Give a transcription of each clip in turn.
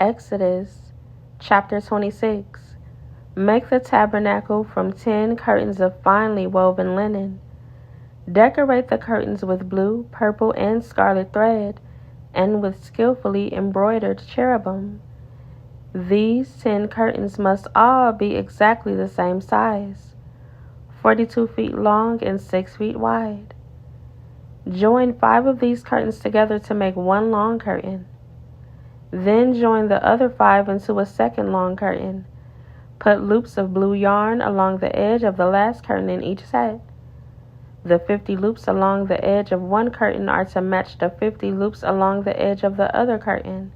Exodus chapter 26. Make the tabernacle from 10 curtains of finely woven linen. Decorate the curtains with blue, purple, and scarlet thread, and with skillfully embroidered cherubim. These 10 curtains must all be exactly the same size, 42 feet long and 6 feet wide. Join 5 of these curtains together to make one long curtain. Then join the other 5 into a second long curtain. Put loops of blue yarn along the edge of the last curtain in each set. The 50 loops along the edge of one curtain are to match the 50 loops along the edge of the other curtain.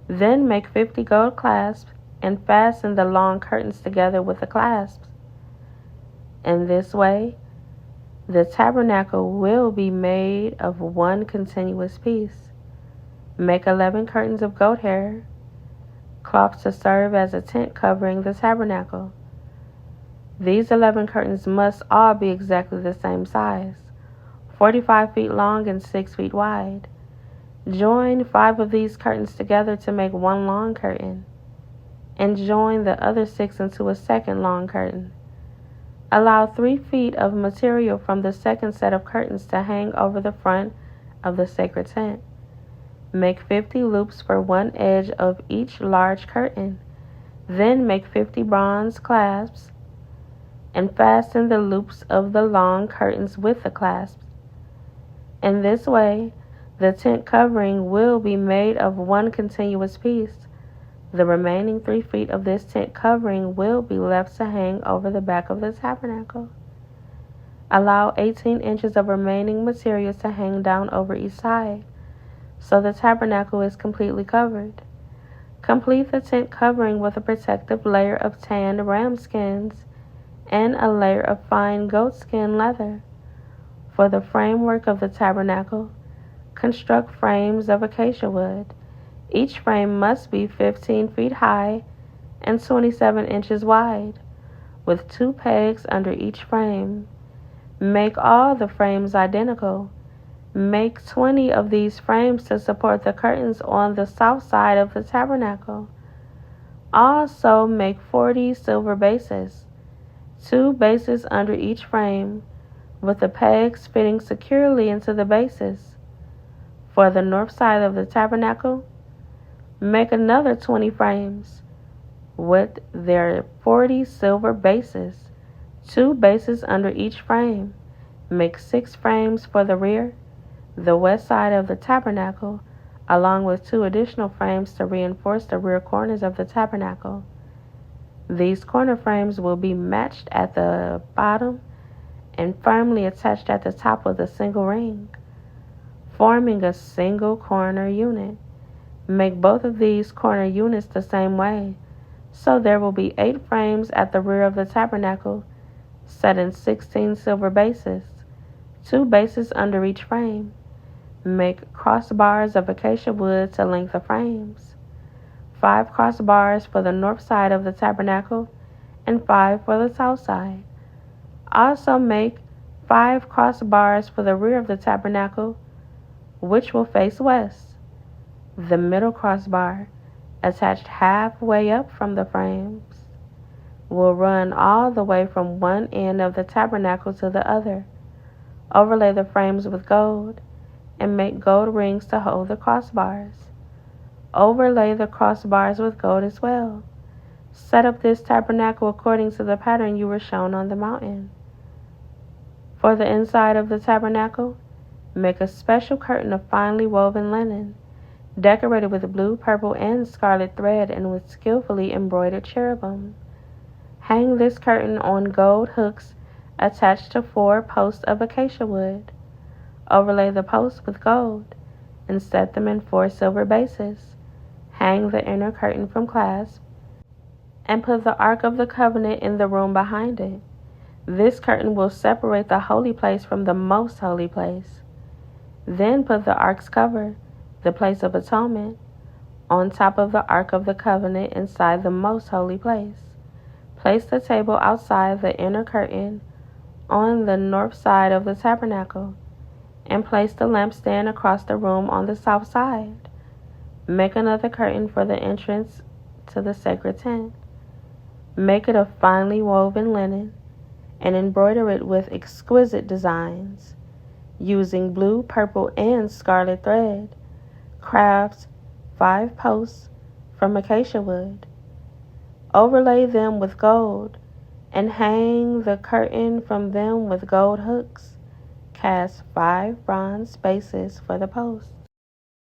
Then make 50 gold clasps and fasten the long curtains together with the clasps. In this way, the tabernacle will be made of one continuous piece. Make 11 curtains of goat hair, cloth to serve as a tent covering the tabernacle. These 11 curtains must all be exactly the same size, 45 feet long and 6 feet wide. Join 5 of these curtains together to make one long curtain, and join the other 6 into a second long curtain. Allow 3 feet of material from the second set of curtains to hang over the front of the sacred tent. Make 50 loops for one edge of each large curtain. Then make 50 bronze clasps and fasten the loops of the long curtains with the clasps. In this way, the tent covering will be made of one continuous piece. The remaining 3 feet of this tent covering will be left to hang over the back of the tabernacle. Allow 18 inches of remaining materials to hang down over each side, so the tabernacle is completely covered. Complete the tent covering with a protective layer of tanned ram skins and a layer of fine goat skin leather. For the framework of the tabernacle, construct frames of acacia wood. Each frame must be 15 feet high and 27 inches wide, with 2 pegs under each frame. Make all the frames identical. Make 20 of these frames to support the curtains on the south side of the tabernacle. Also make 40 silver bases, 2 bases under each frame, with the pegs fitting securely into the bases. For the north side of the tabernacle, make another 20 frames with their 40 silver bases, 2 bases under each frame. Make 6 frames for the rear, the west side of the tabernacle, along with 2 additional frames to reinforce the rear corners of the tabernacle. These corner frames will be matched at the bottom and firmly attached at the top with a single ring, forming a single corner unit. Make both of these corner units the same way, so there will be 8 frames at the rear of the tabernacle, set in 16 silver bases, 2 bases under each frame. Make crossbars of acacia wood to link the frames, 5 crossbars for the north side of the tabernacle and 5 for the south side. Also make 5 crossbars for the rear of the tabernacle, which will face west. The middle crossbar, attached halfway up from the frames, will run all the way from one end of the tabernacle to the other. Overlay the frames with gold and make gold rings to hold the crossbars. Overlay the crossbars with gold as well. Set up this tabernacle according to the pattern you were shown on the mountain. For the inside of the tabernacle, make a special curtain of finely woven linen, decorated with blue, purple, and scarlet thread and with skillfully embroidered cherubim. Hang this curtain on gold hooks attached to 4 posts of acacia wood. Overlay the posts with gold and set them in 4 silver bases. Hang the inner curtain from clasp and put the Ark of the Covenant in the room behind it. This curtain will separate the holy place from the most holy place. Then put the Ark's cover, the place of atonement, on top of the Ark of the Covenant inside the most holy place. Place the table outside the inner curtain on the north side of the tabernacle, and place the lampstand across the room on the south side. Make another curtain for the entrance to the sacred tent. Make it of finely woven linen and embroider it with exquisite designs. Using blue, purple, and scarlet thread, craft 5 posts from acacia wood. Overlay them with gold and hang the curtain from them with gold hooks. Cast 5 bronze bases for the posts.